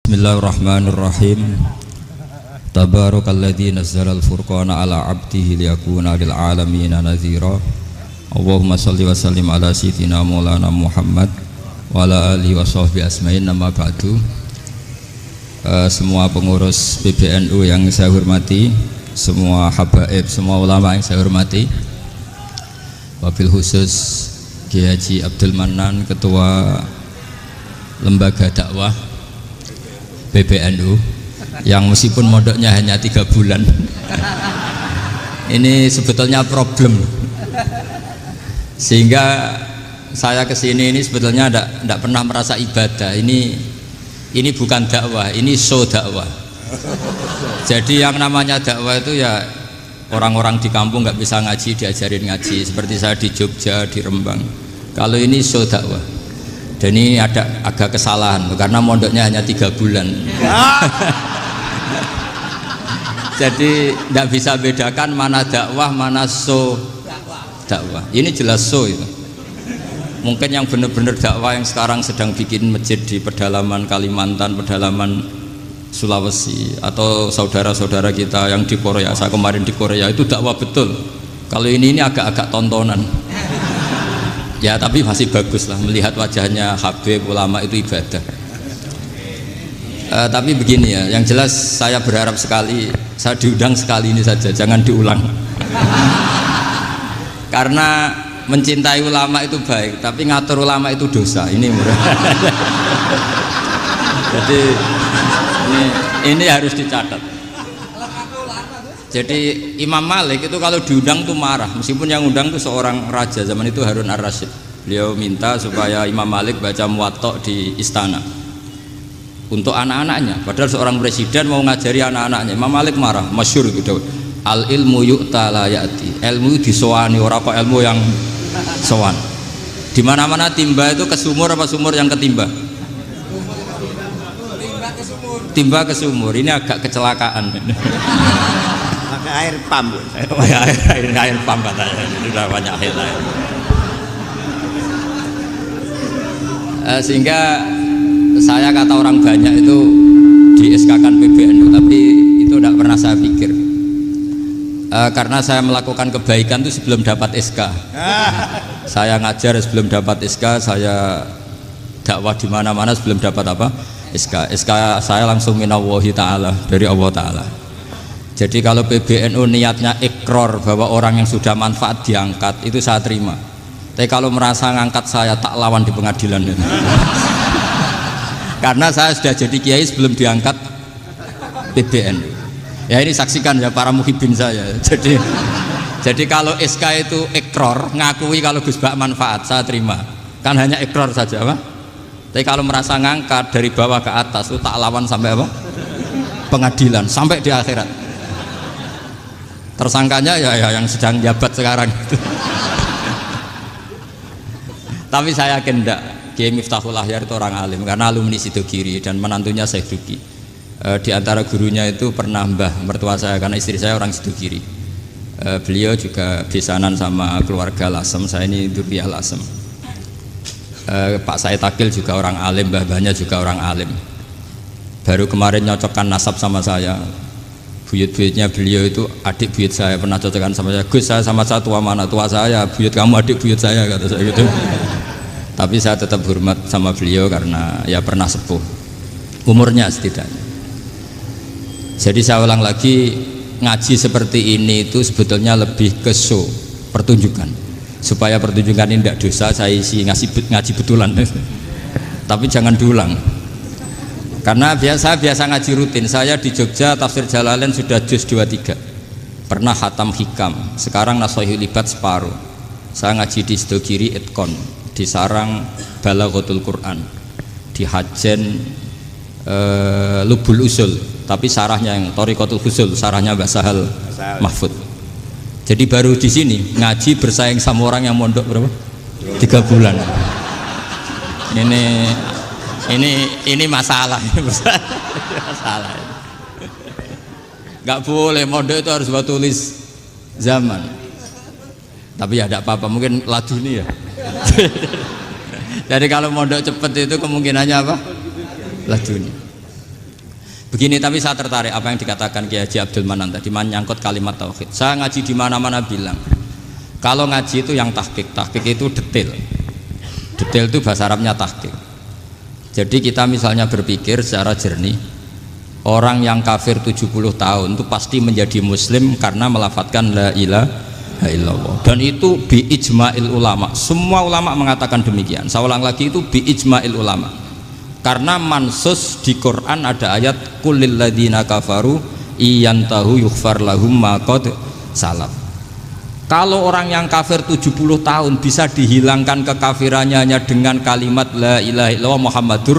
Bismillahirrahmanirrahim. Tabarakalladzi nazzalal furqana ala 'abdihi liyakuna lil 'alamina nadhira. Allahumma shalli wa sallim ala sayyidina Maulana Muhammad wa ala alihi wa sahbihi asma'in. Nama ba'du. Semua pengurus PBNU yang saya hormati, semua habaib, semua ulama yang saya hormati, wabil khusus Kiai Haji Abdul Manan, Ketua Lembaga Dakwah PBNU, yang meskipun mondoknya hanya 3 bulan ini sebetulnya problem, sehingga saya kesini ini sebetulnya tidak pernah merasa ibadah. Ini bukan dakwah, ini show dakwah. Jadi yang namanya dakwah itu ya orang-orang di kampung nggak bisa ngaji diajarin ngaji, seperti saya di Jogja, di Rembang. Kalau ini show dakwah. Dan ini ada agak kesalahan karena mondoknya hanya 3 bulan. Jadi tidak bisa bedakan mana dakwah, mana show dakwah. Ini jelas show itu. Mungkin yang benar-benar dakwah yang sekarang sedang bikin masjid di pedalaman Kalimantan, pedalaman Sulawesi, atau saudara-saudara kita yang di Korea. Saya kemarin di Korea, itu dakwah betul. Kalau ini agak-agak tontonan. Ya tapi masih bagus lah melihat wajahnya habib ulama, itu ibadah. Tapi begini ya, yang jelas saya berharap sekali, saya diundang sekali ini saja, jangan diulang. Karena mencintai ulama itu baik, tapi ngatur ulama itu dosa. Ini murah. Jadi ini harus dicatat. Jadi Imam Malik itu kalau diundang tuh marah, meskipun yang undang tuh seorang raja zaman itu, Harun ar-Rasyid. Beliau minta supaya Imam Malik baca Muwatta di istana untuk anak-anaknya, padahal seorang presiden mau ngajari anak-anaknya. Imam Malik marah, masyhur gitu, al ilmu yu'ta la ya'ti, ilmu disowani, ora kok ilmu yang sowan. Di mana-mana timba itu ke sumur apa sumur yang ketimba? Timba ke sumur. Ini agak kecelakaan. Pakai air pam, Bu. air pam katanya, sudah banyak air. Sehingga saya kata orang banyak itu di SK-kan PBNU, tapi itu tidak pernah saya pikir. Karena saya melakukan kebaikan itu sebelum dapat SK. Saya ngajar sebelum dapat SK, saya dakwah di mana-mana sebelum dapat apa? SK. SK saya langsung minallahi ta'ala, dari Allah Ta'ala. Jadi kalau PBNU niatnya ikror bahwa orang yang sudah manfaat diangkat, itu saya terima. Tapi kalau merasa ngangkat saya, tak lawan di pengadilan. Karena saya sudah jadi kiai sebelum diangkat PBNU. Ya ini saksikan ya para muhibin saya. Jadi kalau SK itu ikror, ngakui kalau Gus Bak manfaat, saya terima. Kan hanya ikror saja, Pak. Tapi kalau merasa ngangkat dari bawah ke atas, itu tak lawan sampai apa? Pengadilan, sampai di akhirat. Tersangkanya ya yang sedang jabat sekarang. Tapi saya yakin enggak, Kiai Miftahul Ahyar itu orang alim, karena alumni Sidogiri dan menantunya Syekh Duki. Di antara gurunya itu pernah mbah mertua saya, karena istri saya orang Sidogiri. Beliau juga besanan sama keluarga Lasem, saya ini Durriyah Lasem. Pak Said Akil juga orang alim, mbah-mbahnya juga orang alim. Baru kemarin nyocokkan nasab sama saya. Buyut-buyutnya beliau itu adik buyut saya, pernah cocokkan sama saya. Gus, saya sama saya tua mana? Tua saya, buyut kamu adik buyut saya, kata saya gitu. Tapi saya tetap hormat sama beliau karena ya pernah sepuh umurnya setidaknya. Jadi saya ulang lagi, ngaji seperti ini itu sebetulnya lebih ke show, pertunjukan. Supaya pertunjukan ini tidak dosa, saya isi ngaji betulan. Tapi jangan diulang. Karena biasa ngaji rutin. Saya di Jogja tafsir Jalalain sudah juz 23. Pernah khatam hikam. Sekarang Nashahul Ibad separuh. Saya ngaji di Sidogiri Itkon, di Sarang Balaghatul Quran, di Hajen Lubul Usul, tapi sarahnya yang Thariqatul Husul, sarahnya Mbah Sahal Mahfud. Jadi baru di sini ngaji bersaing sama orang yang mondok berapa? 3 bulan. Ini masalah, masalah. Nggak boleh mondok itu harus buat tulis zaman. Tapi ya tidak apa-apa, mungkin laduni ya. Jadi kalau mondok cepet itu kemungkinannya apa? Laduni. Begini, tapi saya tertarik apa yang dikatakan Kiai Haji Abdul Manan tadi menyangkut kalimat tauhid. Saya ngaji di mana-mana bilang, kalau ngaji itu yang tahqiq itu detail. Detail itu bahasa Arabnya tahqiq. Jadi kita misalnya berpikir secara jernih, orang yang kafir 70 tahun itu pasti menjadi muslim karena melafadzkan la ilaha illallah. Dan itu bi ijma'il ulama. Semua ulama mengatakan demikian. Saya ulang lagi, itu bi ijma'il ulama. Karena mansus di Quran ada ayat kulil ladzina kafaru iyantahu yughfar lahum ma qad salaf. Kalau orang yang kafir 70 tahun bisa dihilangkan kekafirannya hanya dengan kalimat la ilaha illallah Muhammadur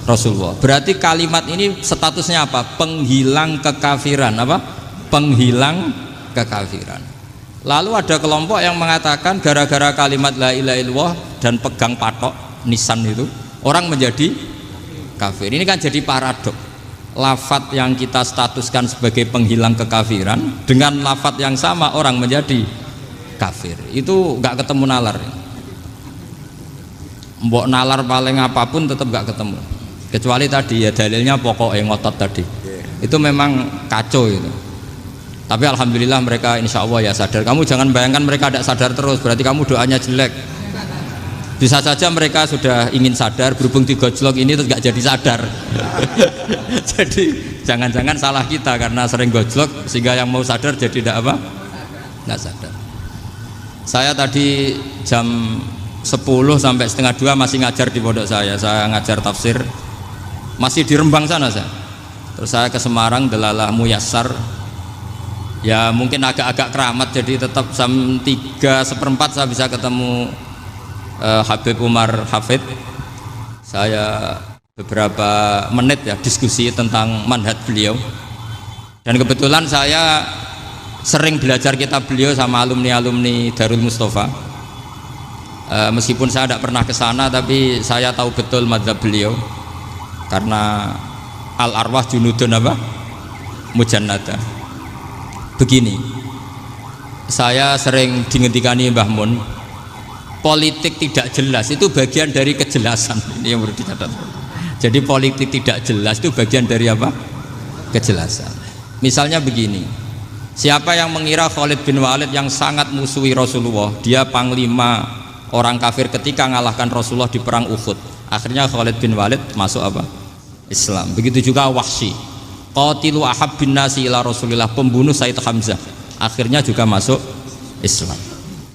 Rasulullah. Berarti kalimat ini statusnya apa? Penghilang kekafiran, apa? Penghilang kekafiran. Lalu ada kelompok yang mengatakan gara-gara kalimat la ilaha illallah dan pegang patok nisan itu orang menjadi kafir. Ini kan jadi paradok. Lafadz yang kita statuskan sebagai penghilang kekafiran dengan lafadz yang sama orang menjadi kafir. Itu nggak ketemu nalar. Mbok nalar paling apapun tetap nggak ketemu. Kecuali tadi ya dalilnya pokoknya ngotot tadi. Itu memang kacau itu. Tapi alhamdulillah mereka insya Allah ya sadar. Kamu jangan bayangkan mereka tidak sadar terus, berarti kamu doanya jelek. Bisa saja mereka sudah ingin sadar, berhubung digojlok ini terus gak jadi sadar. Jadi jangan-jangan salah kita karena sering gojlok sehingga yang mau sadar jadi tidak apa? Tidak sadar. Saya tadi jam 10 sampai setengah 2 masih ngajar di pondok saya ngajar tafsir masih di Rembang sana saya. Terus saya ke Semarang Delalah Muyassar. Ya mungkin agak-agak keramat, jadi tetap jam 3:4 saya bisa ketemu Habib Umar Hafid. Saya beberapa menit ya diskusi tentang manhaj beliau, dan kebetulan saya sering belajar kitab beliau sama alumni-alumni Darul Mustafa. Meskipun saya tidak pernah ke sana, tapi saya tahu betul mazhab beliau karena al arwah junudun apa? Mujannada. Begini, saya sering dingetikani Mbah Mun, politik tidak jelas itu bagian dari kejelasan. Ini yang perlu dicatat. Jadi politik tidak jelas itu bagian dari apa? Kejelasan. Misalnya begini, siapa yang mengira Khalid bin Walid yang sangat musuhi Rasulullah, dia panglima orang kafir ketika ngalahkan Rasulullah di perang Uhud, akhirnya Khalid bin Walid masuk apa? Islam. Begitu juga Wahsy, qatilu ahabbin nasi ila Rasulillah, pembunuh Sayyid Hamzah, akhirnya juga masuk Islam.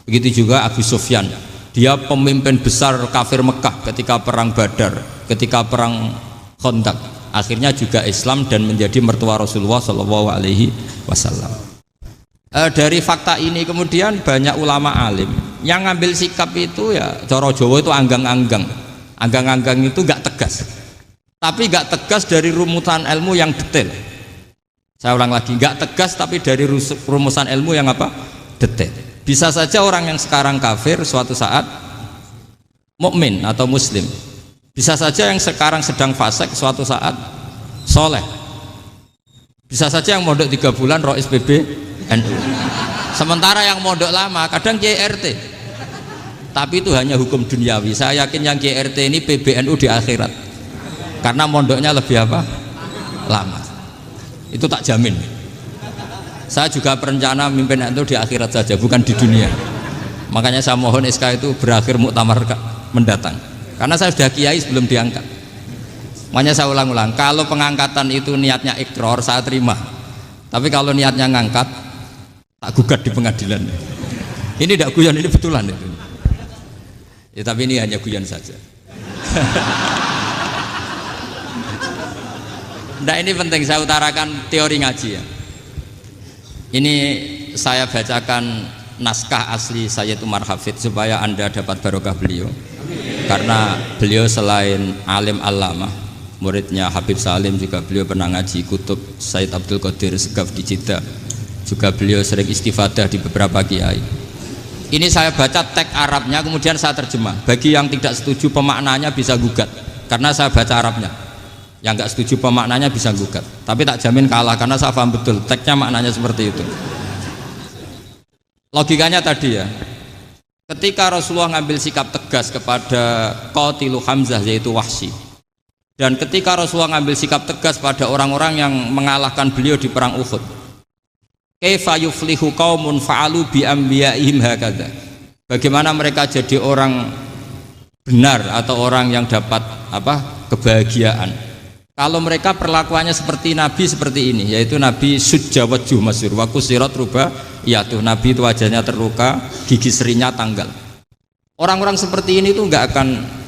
Begitu juga Abu Sufyan, dia pemimpin besar kafir Mekah ketika perang Badar, ketika perang Khandaq, akhirnya juga Islam dan menjadi mertua Rasulullah Shallallahu Alaihi Wasallam. Dari fakta ini kemudian banyak ulama alim yang ngambil sikap itu ya coro Jawa itu anggang-anggang. Anggang-anggang itu gak tegas, tapi gak tegas dari rumusan ilmu yang detail. Saya ulang lagi, gak tegas tapi dari rumusan ilmu yang apa? Detail. Bisa saja orang yang sekarang kafir suatu saat mukmin atau muslim. Bisa saja yang sekarang sedang fasik suatu saat soleh. Bisa saja yang mondok 3 bulan rois PBNU. Sementara yang mondok lama kadang KRT. Tapi itu hanya hukum duniawi. Saya yakin yang KRT ini PBNU di akhirat. Karena mondoknya lebih apa? Lama. Itu tak jamin. Saya juga berencana mimpin itu di akhirat saja, bukan di dunia. Makanya saya mohon SK itu berakhir muktamar mendatang. Karena saya sudah kiai sebelum diangkat. Makanya saya ulang-ulang, kalau pengangkatan itu niatnya ikrar, saya terima. Tapi kalau niatnya ngangkat, tak gugat di pengadilan. Ini tidak guyon, ini betulan itu. Ya, tapi ini hanya guyon saja. Nah, ini penting saya utarakan teori ngaji ya. Ini saya bacakan naskah asli Sayyid Umar Hafid supaya Anda dapat barokah beliau. Karena beliau selain alim allamah, muridnya Habib Salim, juga beliau pernah ngaji kutub Sayyid Abdul Qadir Segaf di Jeddah. Juga beliau sering istifadah di beberapa kiai. Ini saya baca teks Arabnya, kemudian saya terjemah. Bagi yang tidak setuju pemaknanya bisa gugat, karena saya baca Arabnya. Yang nggak setuju pemaknanya bisa gugat, tapi tak jamin kalah karena saya paham betul teksnya maknanya seperti itu. Logikanya tadi ya, ketika Rasulullah ngambil sikap tegas kepada qatilu Hamzah yaitu Wahsy, Dan ketika Rasulullah ngambil sikap tegas pada orang-orang yang mengalahkan beliau di perang Uhud, kaifa yuflihu qaumun fa'alu bi anbiya'ihim hakadha, bagaimana mereka jadi orang benar atau orang yang dapat kebahagiaan kalau mereka perlakuannya seperti Nabi seperti ini, yaitu Nabi sujjawajjuh masyhur wa kusirat ruba, yaitu Nabi itu wajahnya terluka, gigi serinya tanggal. Orang-orang seperti ini tuh nggak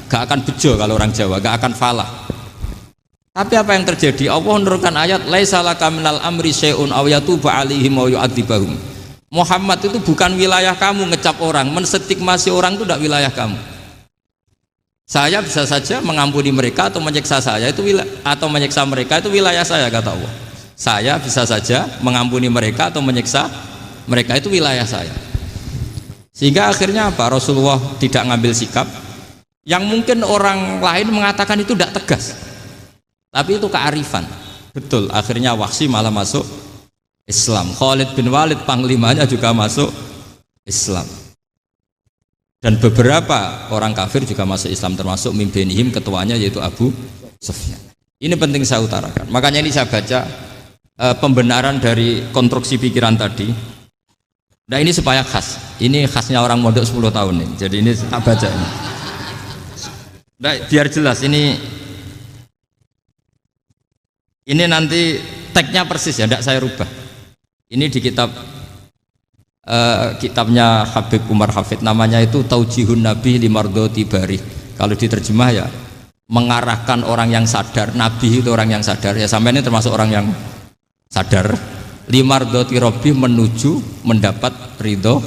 akan bejo kalau orang Jawa, nggak akan falah. Tapi apa yang terjadi? Allah menurunkan ayat laisa laka minal amri syai'un aw yatuba 'alaihim aw yu'adzibahum. Muhammad itu bukan wilayah kamu ngecap orang, menstigmasi orang itu tidak wilayah kamu. Saya bisa saja mengampuni mereka atau menyiksa atau menyiksa mereka, itu wilayah saya, kata Allah. Saya bisa saja mengampuni mereka atau menyiksa mereka, itu wilayah saya. Sehingga akhirnya apa? Rasulullah tidak ngambil sikap yang mungkin orang lain mengatakan itu tidak tegas, tapi itu kearifan. Betul, akhirnya Wahsy malah masuk Islam. Khalid bin Walid panglimanya juga masuk Islam. Dan beberapa orang kafir juga masuk Islam, termasuk mimbenihim, ketuanya yaitu Abu Sufyan. Ini penting saya utarakan. Makanya ini saya baca pembenaran dari konstruksi pikiran tadi. Nah ini supaya khas. Ini khasnya orang mondok 10 tahun nih. Jadi ini tak baca ini. Nah, biar jelas ini nanti tagnya persis ya, tidak saya rubah. Ini di kitabnya Habib Umar Hafid, namanya itu Taujihun Nabi Limardoti Bari. Kalau diterjemah ya mengarahkan orang yang sadar. Nabi itu orang yang sadar ya, sampai ini termasuk orang yang sadar. Limardoti Robbi, menuju mendapat ridho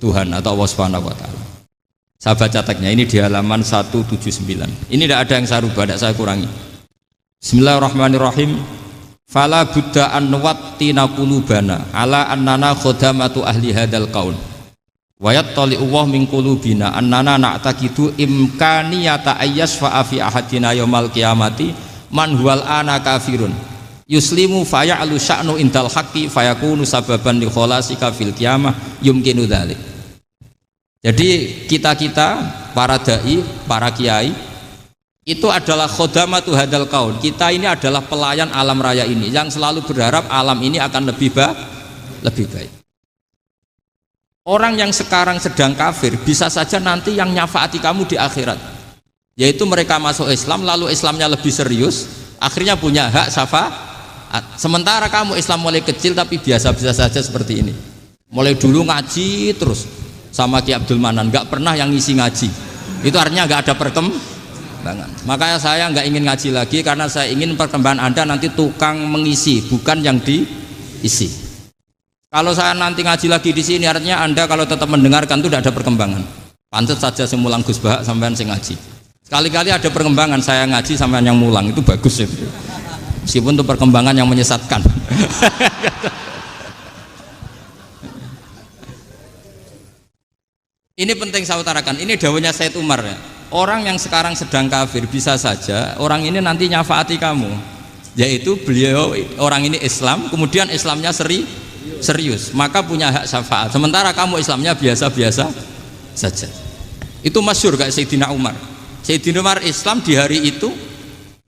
Tuhan atau Allah Subhanahu wa Ta'ala. Saya baca tagnya ini di halaman 179. Ini tidak ada yang saya rubah, tidak saya kurangi. Bismillahirrahmanirrahim. Fala buddha an nuwattina qulubana ala annana khodamatu ahli hadal qaul wa yattali'u Allah min qulubina annana na'taqidu imkaniyata ayyasfa'a fi ahadina yaumal qiyamati man huwal ana kafirun yuslimu faya'lu sya'nu indal haqqi fayakunu sababan li kholasika fil qiyamah yumkinu dzalik. Jadi kita para dai, para kiai itu adalah khodamatu hadal kaun. Kita ini adalah pelayan alam raya ini yang selalu berharap alam ini akan lebih baik. Orang yang sekarang sedang kafir bisa saja nanti yang nyafaati kamu di akhirat, yaitu mereka masuk Islam lalu Islamnya lebih serius, akhirnya punya hak syafaat. Sementara kamu Islam mulai kecil tapi biasa-biasa saja seperti ini, mulai dulu ngaji terus sama Ki Abdul Manan, nggak pernah yang ngisi ngaji, itu artinya nggak ada perkembangan. Makanya saya nggak ingin ngaji lagi, karena saya ingin perkembangan Anda nanti tukang mengisi, bukan yang diisi. Kalau saya nanti ngaji lagi di sini, artinya Anda kalau tetap mendengarkan itu tidak ada perkembangan. Pantas saja semulang Gus Bahak sampean sing ngaji. Sekali-kali ada perkembangan, saya ngaji sampean yang mulang, itu bagus itu. Meskipun itu perkembangan yang menyesatkan. Ini penting saya utarakan. Ini dawuhnya Said Umar ya. Orang yang sekarang sedang kafir bisa saja orang ini nanti nyafaati kamu, yaitu beliau orang ini Islam, kemudian Islamnya serius, maka punya hak syafaat. Sementara kamu Islamnya biasa-biasa saja. Itu masyhur kayak Sayyidina Umar. Sayyidina Umar Islam di hari itu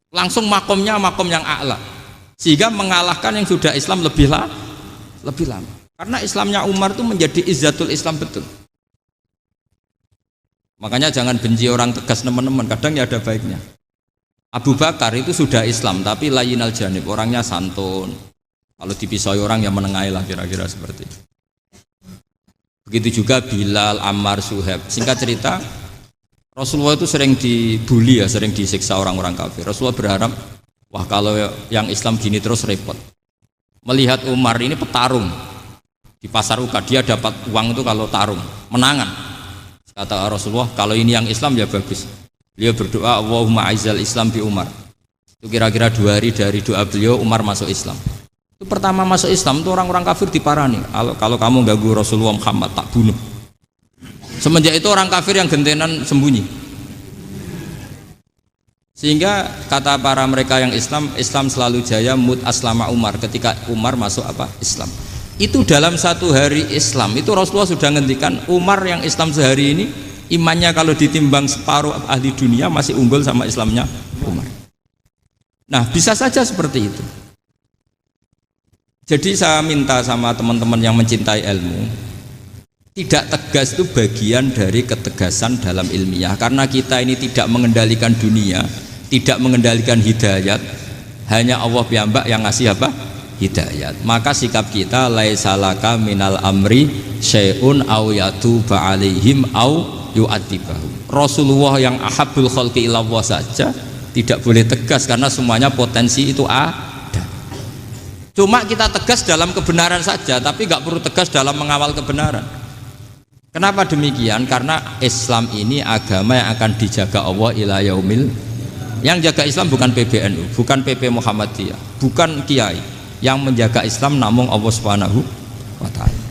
langsung makomnya makom yang a'la, sehingga mengalahkan yang sudah Islam lebih lama. Karena Islamnya Umar itu menjadi izzatul Islam betul. Makanya jangan benci orang tegas teman-teman, kadang ya ada baiknya. Abu Bakar itu sudah Islam tapi layinal janib, orangnya santun. Kalau dipisoi orang yang menengahi lah, kira-kira seperti itu. Begitu juga Bilal, Ammar, Suhaib. Singkat cerita, Rasulullah itu sering dibully ya, sering disiksa orang-orang kafir. Rasulullah berharap, wah kalau yang Islam gini terus repot. Melihat Umar ini petarung di pasar Uka, dia dapat uang itu kalau tarung, menangan. Kata Rasulullah, kalau ini yang Islam ya bagus. Beliau berdoa, Allahumma aizal Islam bi Umar. Itu kira-kira 2 hari dari doa beliau, Umar masuk Islam. Itu pertama masuk Islam itu orang-orang kafir diparani. Kalau kamu ganggu Rasulullah Muhammad tak bunuh. Semenjak itu orang kafir yang gentenan sembunyi. Sehingga kata para mereka yang Islam selalu jaya mut aslama Umar, ketika Umar masuk Islam. Itu dalam 1 hari Islam itu Rasulullah sudah ngendikan Umar yang Islam sehari ini imannya kalau ditimbang separuh ahli dunia masih unggul sama Islamnya Umar. Nah, bisa saja seperti itu. Jadi saya minta sama teman-teman yang mencintai ilmu, tidak tegas itu bagian dari ketegasan dalam ilmiah. Karena kita ini tidak mengendalikan dunia, tidak mengendalikan hidayat, hanya Allah piyambak yang ngasih apa? Hidayat. Maka sikap kita laisalaka minal amri syai'un aw yatuba alaihim aw yu'adzibahum. Rasulullah yang ahabbul khalqi ilallah saja tidak boleh tegas karena semuanya potensi itu ada. Cuma kita tegas dalam kebenaran saja, tapi nggak perlu tegas dalam mengawal kebenaran. Kenapa demikian? Karena Islam ini agama yang akan dijaga Allah ila yaumil. Yang jaga Islam bukan PBNU, bukan PP Muhammadiyah, bukan kiai. Yang menjaga Islam namun Allah Subhanahu wa taala.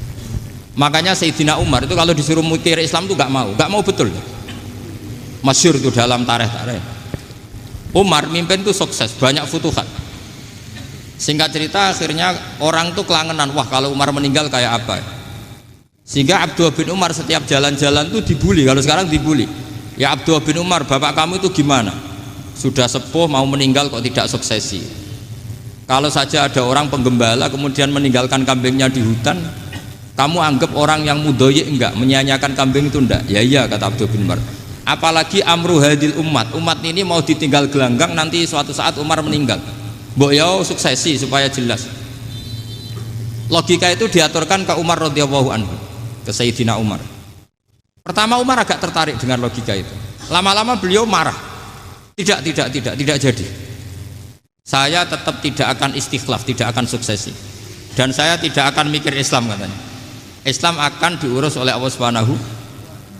Makanya Sayyidina Umar itu kalau disuruh mikir Islam itu nggak mau betul. Masyhur itu dalam tarikh-tarikh. Umar mimpin itu sukses, banyak futuhat. Singkat cerita akhirnya orang tuh kelangenan, wah kalau Umar meninggal kayak apa? Sehingga Abdullah bin Umar setiap jalan-jalan tuh dibully. Kalau sekarang dibully, ya Abdullah bin Umar, bapak kamu itu gimana? Sudah sepuh mau meninggal kok tidak suksesi. Kalau saja ada orang penggembala kemudian meninggalkan kambingnya di hutan, kamu anggap orang yang mudoyik enggak, menyanyiakan kambing itu enggak? Ya iya, kata Abdullah bin Umar. Apalagi amru hadil umat ini mau ditinggal gelanggang, nanti suatu saat Umar meninggal. Mbok yo suksesi supaya jelas. Logika itu diaturkan ke Umar radhiyallahu anhu, ke Sayyidina Umar. Pertama Umar agak tertarik dengan logika itu. Lama-lama beliau marah. Tidak jadi. Saya tetap tidak akan istikhlaf, tidak akan suksesi. Dan saya tidak akan mikir Islam katanya. Islam akan diurus oleh Allah Subhanahu.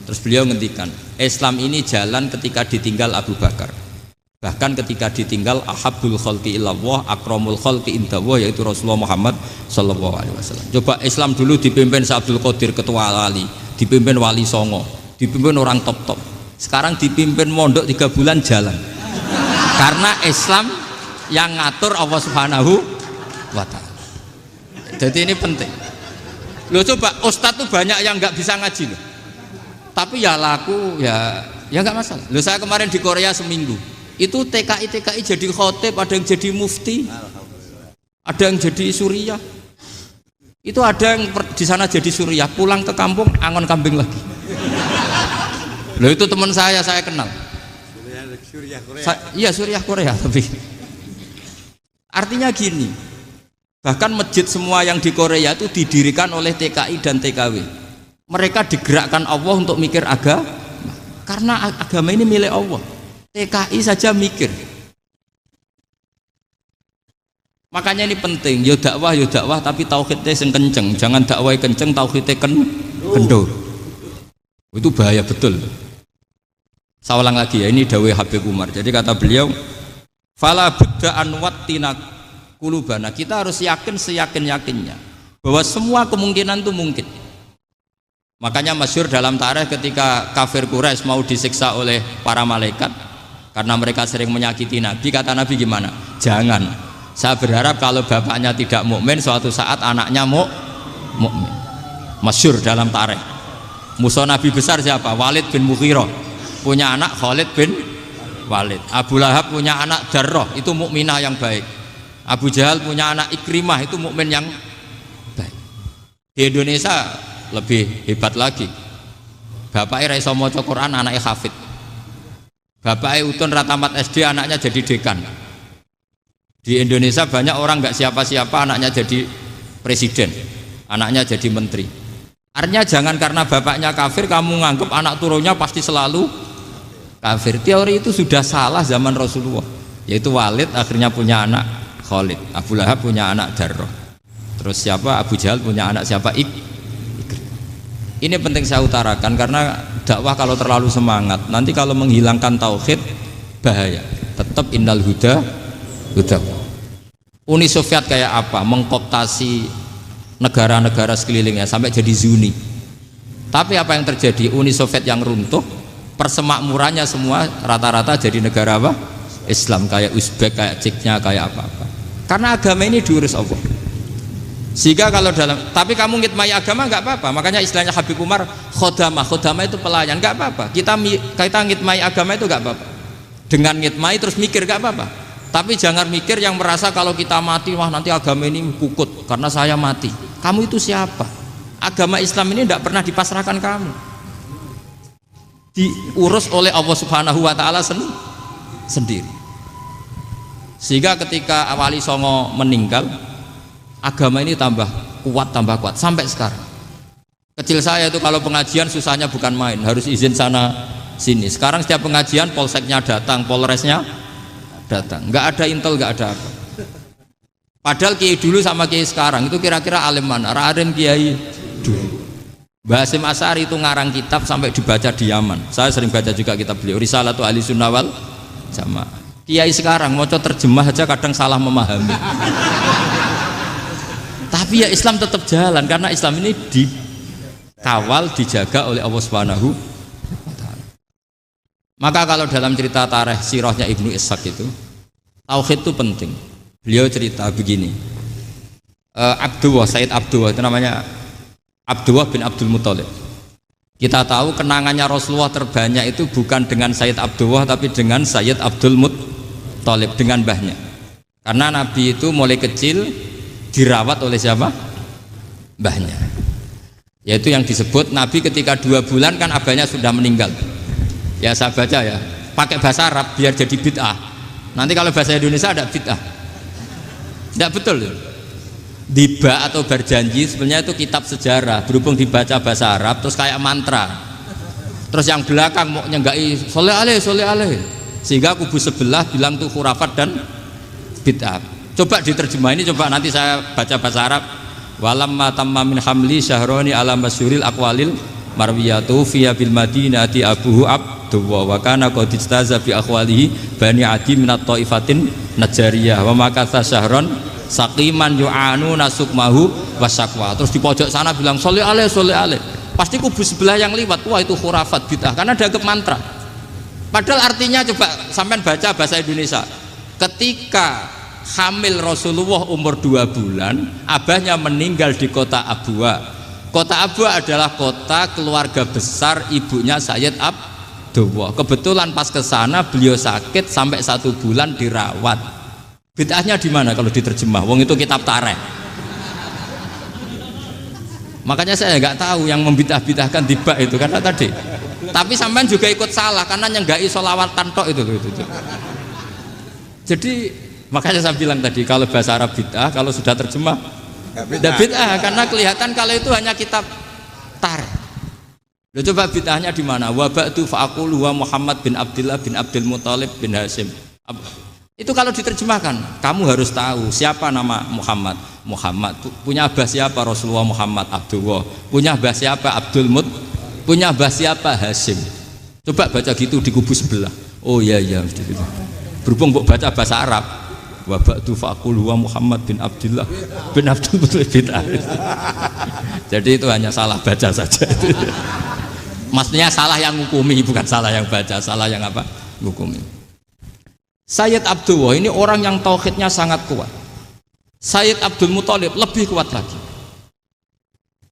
Terus beliau ngendikan, Islam ini jalan ketika ditinggal Abu Bakar. Bahkan ketika ditinggal ahabbul khalqi illallah akramul khalqi indallah, yaitu Rasulullah Muhammad sallallahu alaihi wasallam. Coba Islam dulu dipimpin Syekh Abdul Qadir ketua wali, dipimpin wali songo, dipimpin orang top-top. Sekarang dipimpin mondok 3 bulan jalan. Karena Islam yang ngatur Allah Subhanahu wa taala. Jadi ini penting. Loh coba ustadz tuh banyak yang nggak bisa ngaji loh. Tapi ya laku ya nggak masalah. Loh saya kemarin di Korea seminggu. Itu TKI jadi khotib, ada yang jadi mufti, ada yang jadi suriah. Itu ada yang di sana jadi suriah, pulang ke kampung angon kambing lagi. Loh itu teman saya kenal. Suriah Korea. Iya suriah Korea tapi. Artinya gini, bahkan masjid semua yang di Korea itu didirikan oleh TKI dan TKW. Mereka digerakkan Allah untuk mikir agama, karena agama ini milik Allah. TKI saja mikir. Makanya ini penting, yo dakwah tapi tauhidnya sing kenceng, jangan dakwah kenceng tauhidnya kendor. Itu bahaya betul. Saya ulang lagi ya, ini dawuh Habib Umar. Jadi kata beliau, fala budda an wattina qulubana. Kita harus yakin seyakin-yakinnya bahwa semua kemungkinan itu mungkin. Makanya masyhur dalam tarikh ketika kafir Quraisy mau disiksa oleh para malaikat karena mereka sering menyakiti Nabi, kata Nabi gimana? Jangan. Saya berharap kalau bapaknya tidak mukmin, suatu saat anaknya mukmin. Masyhur dalam tarikh. Musuh Nabi besar siapa? Walid bin Mughirah. Punya anak Khalid bin Walid. Abu Lahab punya anak Darrah, itu mukminah yang baik. Abu Jahal punya anak Ikrimah, itu mukmin yang baik. Di Indonesia lebih hebat lagi. Bapaknya ra iso maca Quran, anaknya hafid. Bapaknya utun ratamat SD, anaknya jadi dekan. Di Indonesia banyak orang nggak siapa-siapa, anaknya jadi presiden, anaknya jadi menteri. Artinya jangan karena bapaknya kafir kamu nganggap anak turunnya pasti selalu kafir. Teori itu sudah salah zaman Rasulullah. Yaitu Walid akhirnya punya anak Khalid, Abu Lahab punya anak Darrah. Terus siapa? Abu Jahal punya anak siapa? Ini penting saya utarakan karena dakwah kalau terlalu semangat nanti kalau menghilangkan tauhid bahaya. Tetap innal huda. Uni Soviet kayak apa? Mengkooptasi negara-negara sekelilingnya sampai jadi Zuni. Tapi apa yang terjadi? Uni Soviet yang runtuh, persemakmurannya semua rata-rata jadi negara apa? Islam, kayak Uzbek, kayak Ceknya, kayak apa-apa. Karena agama ini diurus Allah. Sehingga kalau tapi kamu ngitmai agama nggak apa-apa. Makanya istilahnya Habib Umar khodamah itu pelayan, nggak apa-apa. Kita ngitmai agama itu nggak apa-apa. Dengan ngitmai terus mikir nggak apa-apa. Tapi jangan mikir yang merasa kalau kita mati, wah nanti agama ini kukut karena saya mati. Kamu itu siapa? Agama Islam ini tidak pernah dipasrahkan kamu. Diurus oleh Allah Subhanahu wa taala sendiri. Sehingga ketika Wali Songo meninggal, agama ini tambah kuat sampai sekarang. Kecil saya itu kalau pengajian susahnya bukan main, harus izin sana sini. Sekarang setiap pengajian polseknya datang, polresnya datang, nggak ada intel, nggak ada apa. Padahal kiai dulu sama kiai sekarang itu kira-kira alim mana? Alim kiai dulu. Mbah Hasyim Asy'ari itu ngarang kitab sampai dibaca di Yaman. Saya sering baca juga kitab beliau, Risalatu Ahli Sunnah wal Jamaah. Kiai sekarang mau terjemah aja kadang salah memahami. Tapi ya Islam tetap jalan karena Islam ini dikawal, dijaga oleh Allah Subhanahu wa taala. Maka kalau dalam cerita tarikh sirahnya Ibnu Ishaq itu, tauhid itu penting. Beliau cerita begini, Sayyid Abdullah itu namanya Abdullah bin Abdul Muthalib. Kita tahu kenangannya Rasulullah terbanyak itu bukan dengan Sayyid Abdullah tapi dengan Sayyid Abdul Muthalib, dengan mbahnya. Karena Nabi itu mulai kecil dirawat oleh siapa? Mbahnya. Yaitu yang disebut Nabi ketika 2 bulan kan abahnya sudah meninggal. Ya saya baca ya, pakai bahasa Arab biar jadi bid'ah. Nanti kalau bahasa Indonesia ada bid'ah. Tidak betul. Diba atau berjanji sebenarnya itu kitab sejarah, berhubung dibaca bahasa Arab terus kayak mantra. Terus yang belakang mau nyenggai soleh aleh, sehingga kubu sebelah bilang tuh khurafat dan bid'ah. Coba diterjemah ini, coba nanti saya baca bahasa Arab. Walamma tamma min hamli syahroni ala masyuril aqwalil marwiyatu fiya bil madinati abuhu abdullah wa kana qad istaza bi akhwalihi bani adi minat taifatin najariyah wa makatha syahron saqiman yu'anu nasukmahu wasakwa. Terus di pojok sana bilang soleh aleh. Pasti kubu sebelah yang liwat, wah itu khurafat bid'ah karena dianggap mantra. Padahal artinya coba sampean baca bahasa Indonesia. Ketika hamil Rasulullah umur 2 bulan, abahnya meninggal di kota Abwa. Kota Abwa adalah kota keluarga besar ibunya Sayyid Abdullah. Kebetulan pas ke sana beliau sakit sampai 1 bulan dirawat. Bid'ahnya di mana kalau diterjemah? Wong itu kitab tarikh. Makanya saya nggak tahu yang membidah-bidahkan tiba itu karena tadi. Tapi sampean juga ikut salah karena nyenggai sholawatan tok itu. Jadi makanya saya bilang tadi kalau bahasa Arab bid'ah, kalau sudah terjemah tidak bid'ah karena kelihatan kalau itu hanya kitab tarikh. Loh, coba bid'ahnya di mana? Wa ba'du fa'aqulu wa Muhammad bin Abdullah bin Abdul Muthalib bin Hasyim. Itu kalau diterjemahkan, kamu harus tahu siapa nama Muhammad. Muhammad punya abah siapa? Rasulullah Muhammad Abdullah. Punya abah siapa? Abdul Mut. Punya abah siapa? Hasyim. Coba baca gitu di kubu sebelah. Oh iya berhubung kok baca bahasa Arab. Wa ba'du fa'aqulu wa Muhammad bin Abdullah bin Abdul Muthalib bin Hasyim. Jadi itu hanya salah baca saja. Maksudnya salah yang ngukumi, bukan salah yang baca, salah yang apa? Ngukumi. Sayyid Abdullah ini orang yang tauhidnya sangat kuat. Sayyid Abdul Muthalib lebih kuat lagi.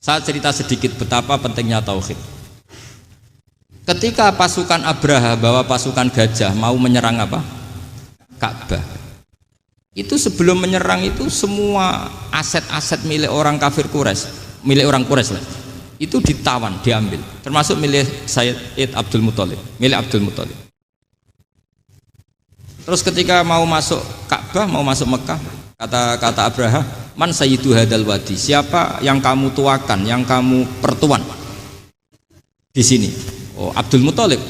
Saya cerita sedikit betapa pentingnya tauhid. Ketika pasukan Abraha bawa pasukan gajah mau menyerang apa? Ka'bah. Itu sebelum menyerang itu semua aset-aset milik orang kafir Quraisy, milik orang Quraisy lah. Itu ditawan, diambil, termasuk milik Sayyid Abdul Muthalib, milik Abdul Muthalib. Terus ketika mau masuk Ka'bah, mau masuk Mekah, kata Abraha, man sayyidu hadal wadi, siapa yang kamu tuakan, yang kamu pertuan di sini? Oh, Abdul Muthalib.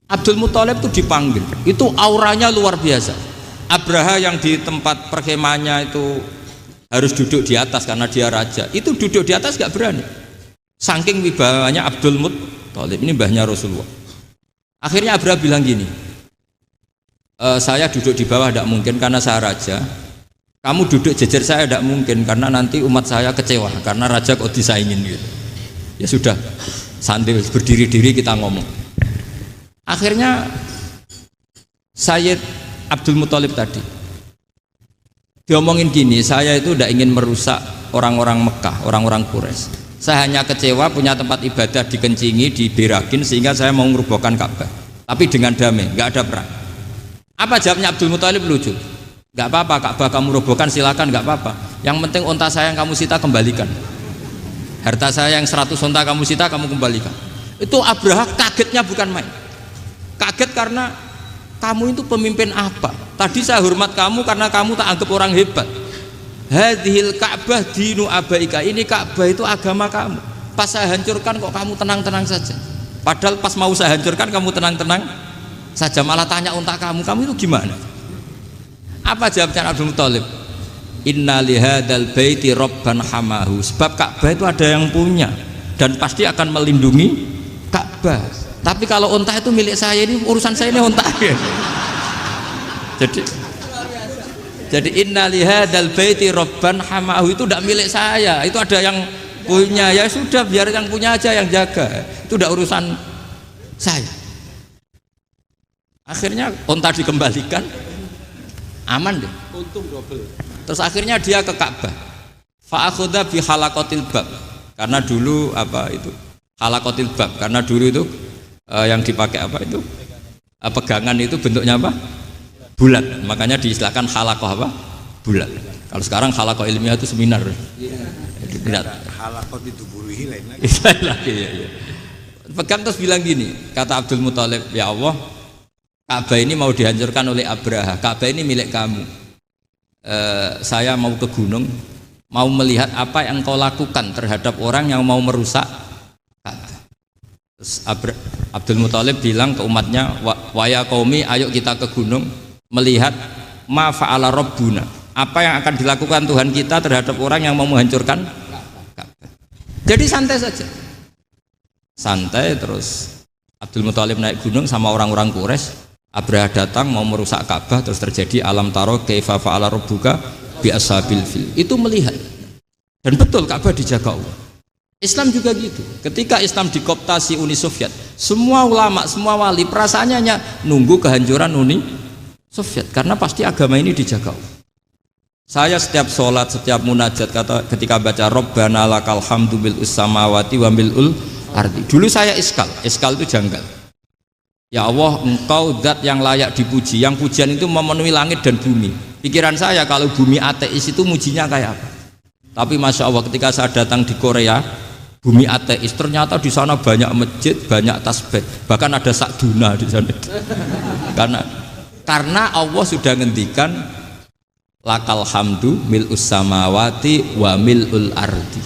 Abdul Muthalib itu dipanggil, itu auranya luar biasa. Abraha yang di tempat perkemahannya itu harus duduk di atas karena dia raja, itu duduk di atas gak berani, saking wibawanya Abdul Muthalib, ini mbahnya Rasulullah. Akhirnya Abraha bilang gini, saya duduk di bawah tidak mungkin karena saya raja, kamu duduk jejer saya tidak mungkin karena nanti umat saya kecewa karena raja kok disaingin gitu. Ya sudah, sambil berdiri-diri kita ngomong. Akhirnya Sayyid Abdul Muthalib tadi diomongin gini, saya itu tidak ingin merusak orang-orang Mekah, orang-orang Quraisy. Saya hanya kecewa punya tempat ibadah dikencingi, diberakin sehingga saya mau merubuhkan Ka'bah. Tapi dengan damai, nggak ada perang. Apa jawabnya Abdul Muthalib? Lucu. Gak apa-apa, Ka'bah kamu robohkan silakan, gak apa-apa. Yang penting unta saya yang kamu sita kembalikan. Harta saya yang 100 unta kamu sita kamu kembalikan. Itu Abraha kagetnya bukan main. Kaget karena kamu itu pemimpin apa? Tadi saya hormat kamu karena kamu tak anggap orang hebat. Hadhil Ka'bah dinu abaika. Ini Ka'bah itu agama kamu. Pas saya hancurkan kok kamu tenang-tenang saja. Padahal pas mau saya hancurkan kamu tenang-tenang saja, malah tanya unta kamu itu gimana? Apa jawabnya Abdul Muthalib? Inna lihadzal baiti rabban hamahu. Sebab Ka'bah itu ada yang punya dan pasti akan melindungi Ka'bah. Tapi kalau unta itu milik saya, ini urusan saya, ini unta. Jadi inna lihadzal baiti rabban hamahu itu tidak milik saya, itu ada yang punya. Ya sudah, biar yang punya aja yang jaga, itu tidak urusan saya. Akhirnya unta dikembalikan, aman deh, Untung double. terus akhirnya dia ke Ka'bah. Fa'akhudha bi halaqatil bab, karena dulu apa itu halaqatil bab, karena dulu itu yang dipakai apa itu pegangan itu bentuknya apa, bulat, makanya diistilahkan halaqah apa, bulat. Kalau sekarang halaqah ilmiah itu seminar. Tidak. Halakot itu buruhi lain lagi. Iya. Pegang terus bilang gini, kata Abdul Muthalib, ya Allah, Ka'bah ini mau dihancurkan oleh Abraha. Ka'bah ini milik kamu. Saya mau ke gunung, mau melihat apa yang kau lakukan terhadap orang yang mau merusak Ka'bah. Terus Abdul Muthalib bilang ke umatnya, wa ya qaumi, ayo kita ke gunung melihat ma fa'ala rabbuna, apa yang akan dilakukan Tuhan kita terhadap orang yang mau menghancurkan Ka'bah. Jadi santai saja, santai. Terus Abdul Muthalib naik gunung sama orang-orang Quraisy. Abraha datang mau merusak Ka'bah, terus terjadi alam taro kaifa fa'ala rabbuka bi ashabil fil. Itu melihat, dan betul Ka'bah dijaga Allah. Islam juga gitu. Ketika Islam dikooptasi Uni Soviet, semua ulama, semua wali perasaannya hanya nunggu kehancuran Uni Soviet, karena pasti agama ini dijaga Allah. Saya setiap sholat, setiap munajat, ketika baca Rabbana lakal hamdu bil samawati wa mil'ul ardi. Dulu saya iskal itu janggal. Ya Allah, engkau zat yang layak dipuji, yang pujian itu memenuhi langit dan bumi. Pikiran saya kalau bumi ateis itu mujinya kayak apa? Tapi Masya Allah, ketika saya datang di Korea, bumi ateis, ternyata di sana banyak masjid, banyak tasbih, bahkan ada sakduna di sana. Karena Allah sudah ngendikan lakal hamdu mil'us samawati wa mil'ul ardi.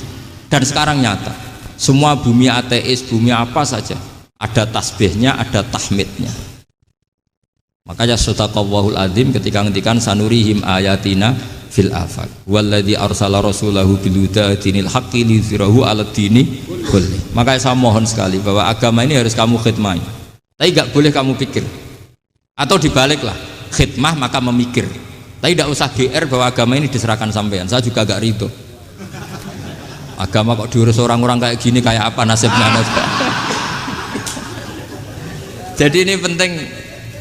Dan sekarang nyata, semua bumi ateis, bumi apa saja, ada tasbihnya, ada tahmidnya. Makanya sadaqallahul adzim ketika ngendikan sanurihim ayatina fil afaq walladzi arsala rasulahu bil huda dinil haqqi liyuzhirahu 'alad dini kulli. Makanya saya mohon sekali bahwa agama ini harus kamu khidmah. Tapi enggak boleh kamu pikir. Atau dibaliklah, khidmah maka memikir. Tapi tidak usah GR bahwa agama ini diserahkan sampean. Saya juga agak ridho. Agama kok diurus orang-orang kayak gini, kayak apa nasibnya? Jadi ini penting,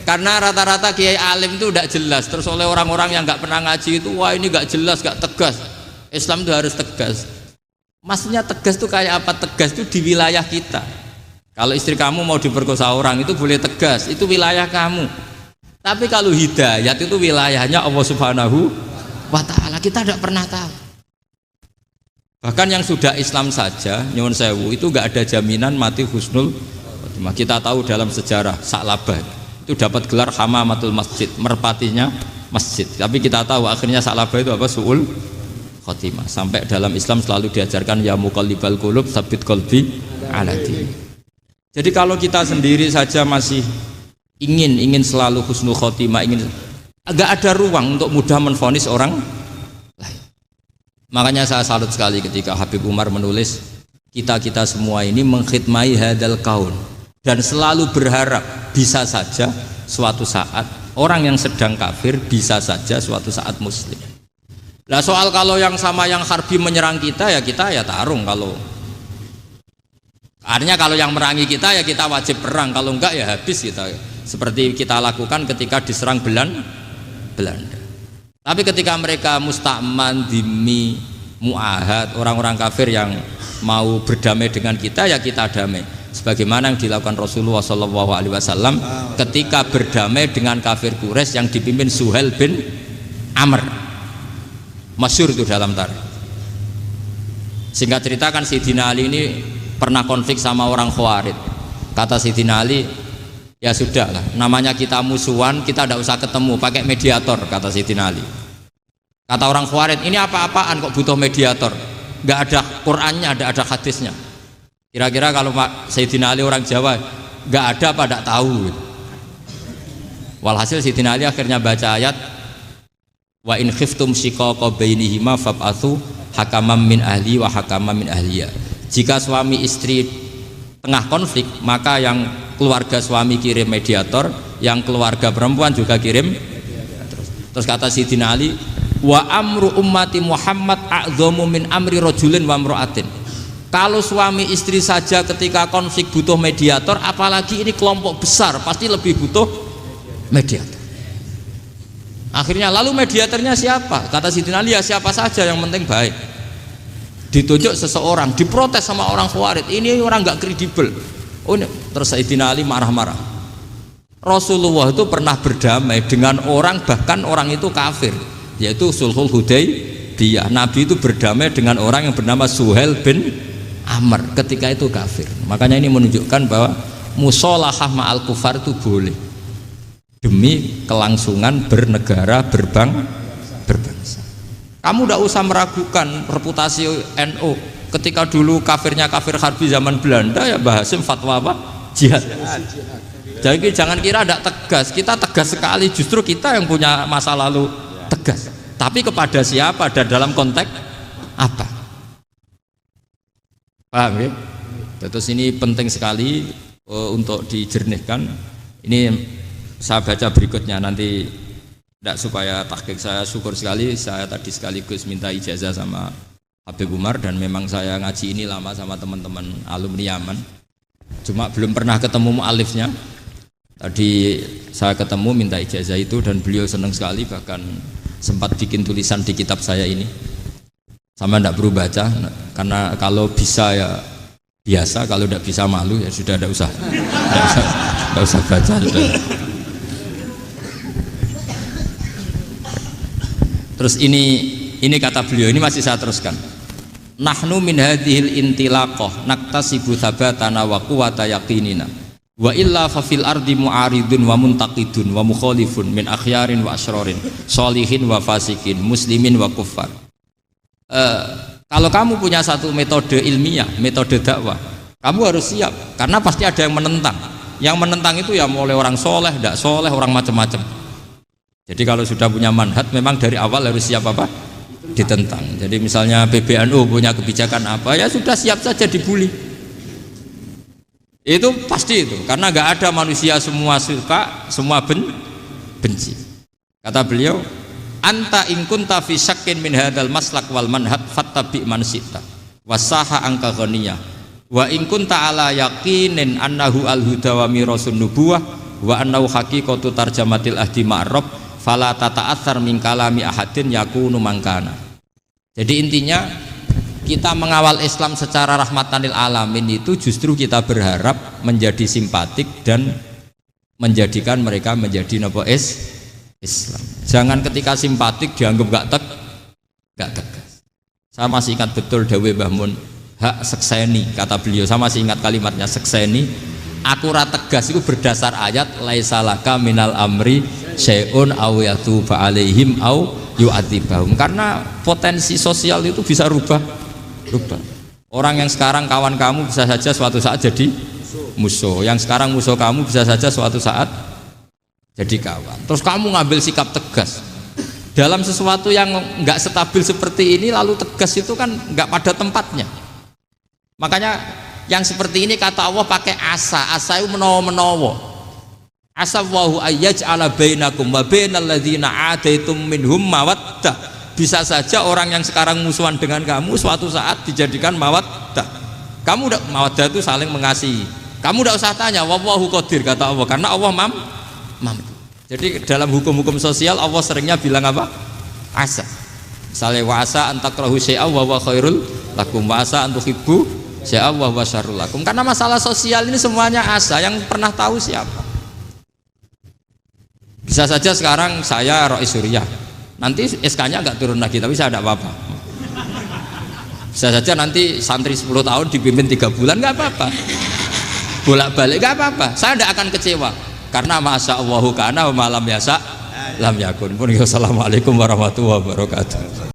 karena rata-rata kiai alim itu tidak jelas. Terus oleh orang-orang yang nggak pernah ngaji itu, wah ini nggak jelas, nggak tegas. Islam itu harus tegas. Maksudnya tegas itu kayak apa? Tegas itu di wilayah kita. Kalau istri kamu mau diperkosa orang itu boleh tegas, itu wilayah kamu. Tapi kalau hidayat itu wilayahnya Allah Subhanahu wa Ta'ala, kita tidak pernah tahu. Bahkan yang sudah Islam saja, nyuwun sewu, itu nggak ada jaminan mati husnul. Kita tahu dalam sejarah Sa'labah itu dapat gelar hamamatul masjid, merpatinya masjid. Tapi kita tahu akhirnya Sa'labah itu apa? Su'ul khotimah. Sampai dalam Islam selalu diajarkan ya muqallibal qulub tsabbit qalbi ala din. Jadi kalau kita sendiri saja masih ingin selalu husnul khotimah, agak ada ruang untuk mudah menvonis orang lain. Makanya saya salut sekali ketika Habib Umar menulis kita semua ini mengkhidmati hadal kaun, dan selalu berharap bisa saja suatu saat orang yang sedang kafir bisa saja suatu saat muslim. Nah soal kalau yang sama yang harbi menyerang kita ya kita ya tarung. Kalau artinya kalau yang merangi kita ya kita wajib perang, kalau enggak ya habis kita. Seperti kita lakukan ketika diserang Belanda. Tapi ketika mereka musta'man, dhimmi, mu'ahad, orang-orang kafir yang mau berdamai dengan kita ya kita damai. sebagaimana yang dilakukan Rasulullah SAW ketika berdamai dengan kafir Quraisy yang dipimpin Suhail bin Amr. Masyhur itu dalam tarikh. Singkat cerita kan Sayyidina Ali ini pernah konflik sama orang Khawarij. Kata Sayyidina Ali, ya sudah lah, namanya kita musuhan, kita tidak usah ketemu, pakai mediator, kata Sayyidina Ali. Kata orang Khawarij, ini apa-apaan kok butuh mediator, nggak ada Qur'annya, ada hadisnya. Kira-kira kalau Sayyidina Ali orang Jawa, nggak ada apa tidak tahu. Walhasil Sayyidina Ali akhirnya baca ayat, wa in khiftum shiqaqa bainihima fab'atsu hakaman min ahli wa hakaman min ahliya. Jika suami istri tengah konflik, maka yang keluarga suami kirim mediator, yang keluarga perempuan juga kirim. Terus kata Sayyidina Ali, wa amru ummati Muhammad a'dhamu min amri rajulin wa imra'atin. Kalau suami istri saja ketika konflik butuh mediator, apalagi ini kelompok besar pasti lebih butuh mediator. Akhirnya lalu mediatornya siapa? Kata Sayyidina Ali, ya siapa saja yang penting baik. Ditunjuk seseorang, diprotes sama orang Khawarij, ini orang nggak kredibel. Oh, ini. Terus Sayyidina Ali marah-marah. Rasulullah itu pernah berdamai dengan orang, bahkan orang itu kafir, yaitu Sulhul Hudaybiyah. Nabi itu berdamai dengan orang yang bernama Suhail bin Amr, ketika itu kafir. Makanya ini menunjukkan bahwa musolahah ma'al kufar itu boleh demi kelangsungan bernegara, berbangsa. Kamu tidak usah meragukan reputasi NU. Ketika dulu kafirnya kafir harbi zaman Belanda, ya Mbah Hasim fatwa apa? Jihad. Jadi jangan kira tidak tegas, kita tegas sekali, justru kita yang punya masa lalu tegas. Tapi kepada siapa dan dalam konteks apa? Paham ya? Terus ini penting sekali untuk dijernihkan. Ini saya baca berikutnya nanti, tidak supaya tahqiq saya syukur sekali, saya tadi sekaligus minta ijazah sama Habib Umar, dan memang saya ngaji ini lama sama teman-teman alumni Yaman, cuma belum pernah ketemu mu'alifnya. Tadi saya ketemu minta ijazah itu dan beliau senang sekali, bahkan sempat bikin tulisan di kitab saya ini. Sama tidak perlu baca, karena kalau bisa ya biasa, kalau tidak bisa malu ya sudah, tidak usah baca sudah. Terus ini kata beliau, ini masih saya teruskan. Nahnu min hadhil intilaqah naktasibu thabatana wa quwwata yaqinina wa illa fa fil ardi mu'aridun wa muntaqidun wa mukhalifun min akhyarin wa asyrarin sholihin wa fasikin muslimin wa kuffar. Kalau kamu punya satu metode ilmiah, metode dakwah, kamu harus siap, karena pasti ada yang menentang. Yang menentang itu ya mulai orang soleh, tidak soleh, orang macam-macam. Jadi kalau sudah punya manhaj, memang dari awal harus siap apa? Ditentang. Jadi misalnya PBNU punya kebijakan apa, ya sudah siap saja dibully. Itu pasti itu, karena nggak ada manusia semua suka, semua benci. Kata beliau, anta in kunta fi syakkin min hadzal maslak wal manhaj fattabi man syi'ta wasaha angka ghaniyah wa in kunta ala yaqinin annahu al huda wa mirasun nubuwah wa annahu haqiqatu tarjamatil ahdi ma'rab fala tata'athar min kalami ahadin yakunu mangkana. Jadi intinya kita mengawal Islam secara rahmatanil alamin itu justru kita berharap menjadi simpatik dan menjadikan mereka menjadi Islam. Jangan ketika simpatik dianggap gak tegas. Saya masih ingat betul dawuh Mbah Mun, hak sekseni, kata beliau, saya masih ingat kalimatnya, sekseni aku ra tegas itu berdasar ayat laisa laka minal amri syai'un aw yatuba alaihim aw yu'adzibahum, karena potensi sosial itu bisa rubah. Orang yang sekarang kawan kamu bisa saja suatu saat jadi musuh, yang sekarang musuh kamu bisa saja suatu saat jadi kawan. Terus kamu ngambil sikap tegas dalam sesuatu yang nggak stabil seperti ini, lalu tegas itu kan nggak pada tempatnya. Makanya yang seperti ini kata Allah pakai asa itu menawa-menawa. Asa wahu ayyaj'ala bainakum wa bainal ladzina ataitum minhum mawaddah. Bisa saja orang yang sekarang musuhan dengan kamu suatu saat dijadikan mawaddah. Kamu udah mawaddah itu saling mengasihi. Kamu udah usah tanya, wallahu qadir, kata Allah, karena Allah mampu. Jadi dalam hukum-hukum sosial Allah seringnya bilang apa? Asa. Misalnya wa asa an takrahu syai'an wa huwa khairul lakum wa asa an tuhibbu Ya Allah wa syarrul lakum. Karena masalah sosial ini semuanya asa, yang pernah tahu siapa? Bisa saja sekarang saya Rois Suriah, nanti SK-nya nggak turun lagi, tapi saya tidak apa-apa. Bisa saja nanti santri 10 tahun dipimpin 3 bulan, nggak apa-apa. Bolak-balik nggak apa-apa. Saya tidak akan kecewa. Karena masya Allahu kana wa malam yasa lam yakun. Assalamualaikum warahmatullahi wabarakatuh.